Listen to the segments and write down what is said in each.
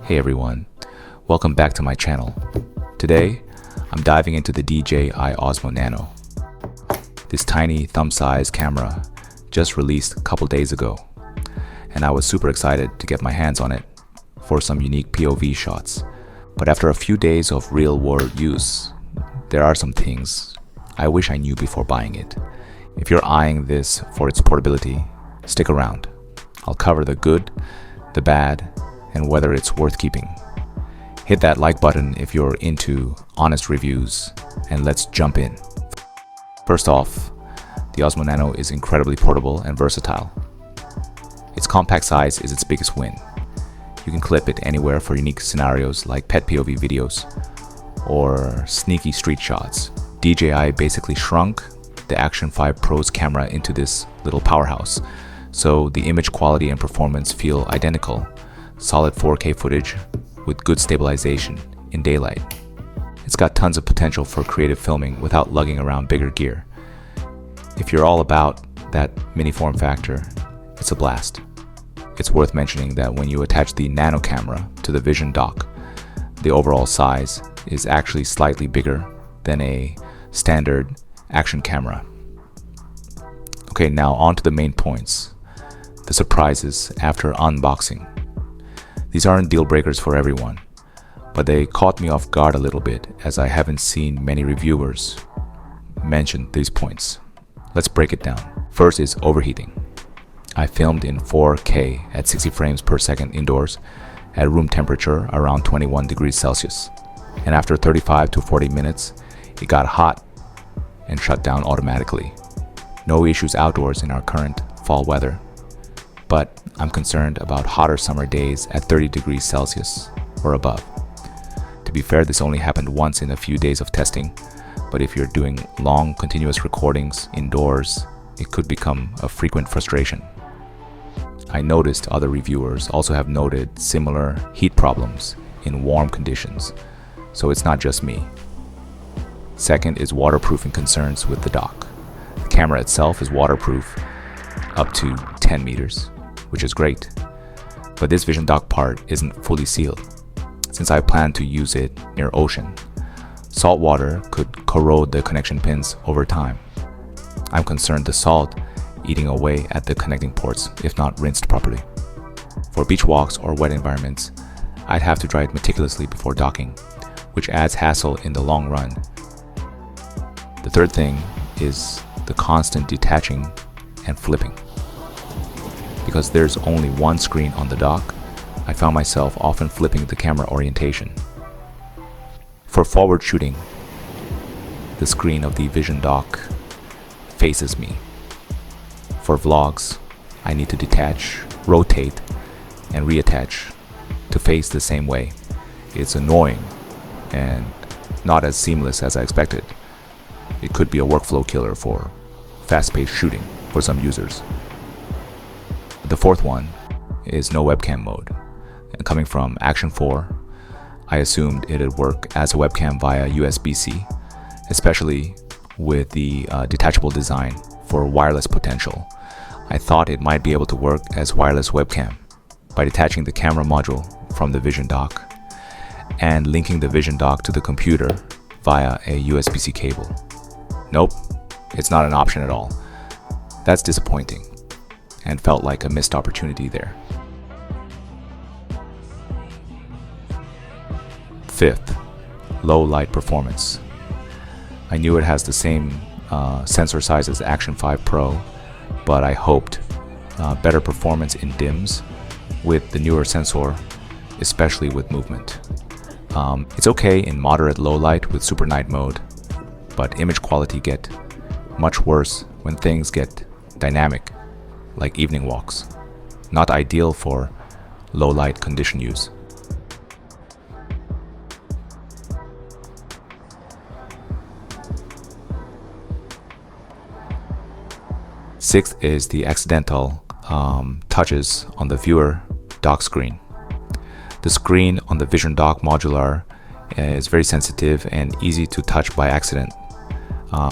Hey everyone, welcome back to my channel. Today, I'm diving into the DJI Osmo Nano. This tiny thumb-sized camera just released a couple days ago, and I was super excited to get my hands on it for some unique POV shots. But after a few days of real-world use, there are some things I wish I knew before buying it. If you're eyeing this for its portability, stick around. I'll cover the good, the bad, and whether it's worth keeping. Hit that like button if you're into honest reviews, and let's jump in. First off, the Osmo Nano is incredibly portable and versatile. Its compact size is its biggest win. You can clip it anywhere for unique scenarios like pet POV videos or sneaky street shots. DJI basically shrunk the Action 5 Pro's camera into this little powerhouse, so the image quality and performance feel identical. Solid 4K footage with good stabilization in daylight. It's got tons of potential for creative filming without lugging around bigger gear. If you're all about that mini form factor, it's a blast. It's worth mentioning that when you attach the Nano camera to the Vision dock, the overall size is actually slightly bigger than a standard action camera. Okay, now on to the main points. The surprises after unboxing. These aren't deal breakers for everyone, but they caught me off guard a little bit as I haven't seen many reviewers mention these points. Let's break it down. First is overheating. I filmed in 4K at 60 frames per second indoors at room temperature around 21 degrees Celsius. And after 35 to 40 minutes, it got hot and shut down automatically. No issues outdoors in our current fall weather, but I'm concerned about hotter summer days at 30 degrees Celsius or above. To be fair, this only happened once in a few days of testing, but if you're doing long continuous recordings indoors, it could become a frequent frustration. I noticed other reviewers also have noted similar heat problems in warm conditions, so it's not just me. Second is waterproofing concerns with the dock. The camera itself is waterproof up to 10 meters, which is great, but this Vision dock part isn't fully sealed. Since I plan to use it near ocean, salt water could corrode the connection pins over time. I'm concerned the salt eating away at the connecting ports if not rinsed properly. For beach walks or wet environments, I'd have to dry it meticulously before docking, which adds hassle in the long run. The third thing is the constant detaching and flipping. Because there's only one screen on the dock, I found myself often flipping the camera orientation. For forward shooting, the screen of the Vision dock faces me. For vlogs, I need to detach, rotate, and reattach to face the same way. It's annoying and not as seamless as I expected. It could be a workflow killer for fast-paced shooting for some users. The fourth one is no webcam mode. And coming from Action 4, I assumed it'd work as a webcam via USB-C, especially with the detachable design for wireless potential. I thought it might be able to work as wireless webcam by detaching the camera module from the Vision dock and linking the Vision dock to the computer via a USB-C cable. Nope, it's not an option at all. That's disappointing and felt like a missed opportunity there. Fifth, low light performance. I knew it has the same sensor size as the Action 5 Pro, but I hoped better performance in dims with the newer sensor, especially with movement. It's okay in moderate low light with super night mode, but image quality get much worse when things get dynamic, like evening walks. Not ideal for low light condition use. Sixth is the accidental touches on the viewer dock screen. The screen on the Vision dock modular is very sensitive and easy to touch by accident.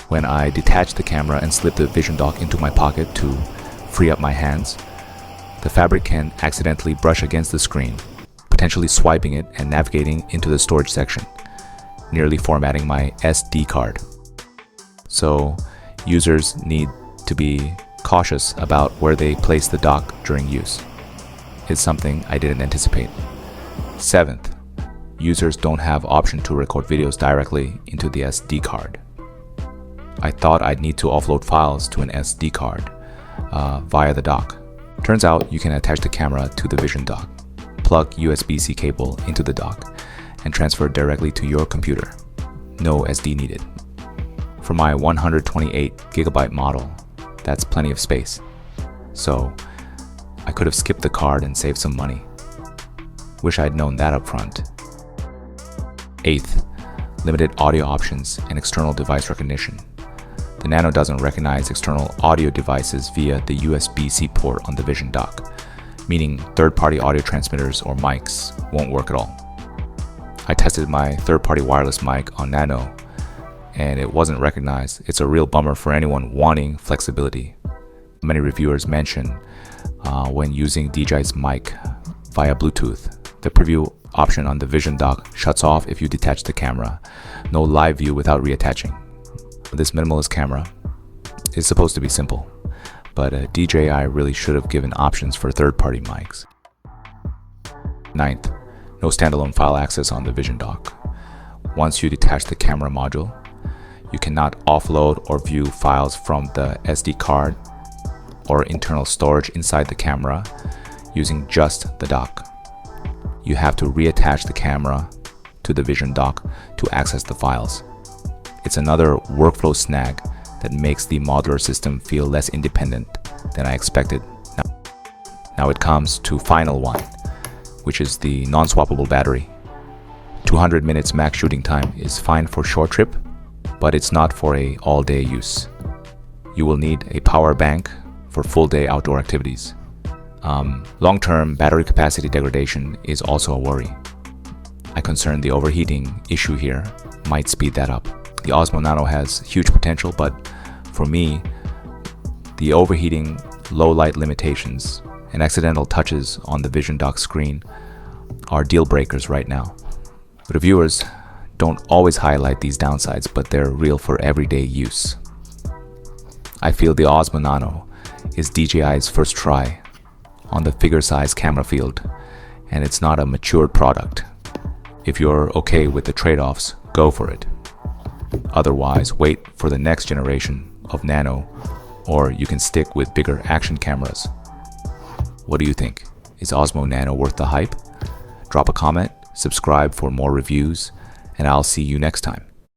When I detach the camera and slip the Vision dock into my pocket to free up my hands, the fabric can accidentally brush against the screen, potentially swiping it and navigating into the storage section, nearly formatting my SD card. So users need to be cautious about where they place the dock during use. It's something I didn't anticipate. 7th, users don't have option to record videos directly into the SD card. I thought I'd need to offload files to an SD card via the dock. Turns out you can attach the camera to the Vision dock, plug USB-C cable into the dock, and transfer it directly to your computer. No SD needed. For my 128GB model, that's plenty of space. So I could have skipped the card and saved some money. Wish I'd known that up front. 8th, limited audio options and external device recognition. The Nano doesn't recognize external audio devices via the USB-C port on the Vision dock, meaning third-party audio transmitters or mics won't work at all. I tested my third-party wireless mic on Nano, and it wasn't recognized. It's a real bummer for anyone wanting flexibility. Many reviewers mention when using DJI's mic via Bluetooth, the preview option on the Vision dock shuts off if you detach the camera. No live view without reattaching. This minimalist camera is supposed to be simple, but DJI really should have given options for third-party mics. 9th, no standalone file access on the Vision dock. Once you detach the camera module, you cannot offload or view files from the SD card or internal storage inside the camera using just the dock. You have to reattach the camera to the Vision dock to access the files. It's another workflow snag that makes the modular system feel less independent than I expected. Now it comes to final one, which is the non-swappable battery. 200 minutes max shooting time is fine for short trip, but it's not for a all-day use. You will need a power bank for full-day outdoor activities. Long-term battery capacity degradation is also a worry. I concern the overheating issue here might speed that up. The Osmo Nano has huge potential, but for me, the overheating, low light limitations, and accidental touches on the Vision dock screen are deal breakers right now. Reviewers don't always highlight these downsides, but they're real for everyday use. I feel the Osmo Nano is DJI's first try on the figure size camera field, and it's not a matured product. If you're okay with the trade-offs, go for it. Otherwise, wait for the next generation of Nano, or you can stick with bigger action cameras. What do you think? Is Osmo Nano worth the hype? Drop a comment, subscribe for more reviews, and I'll see you next time.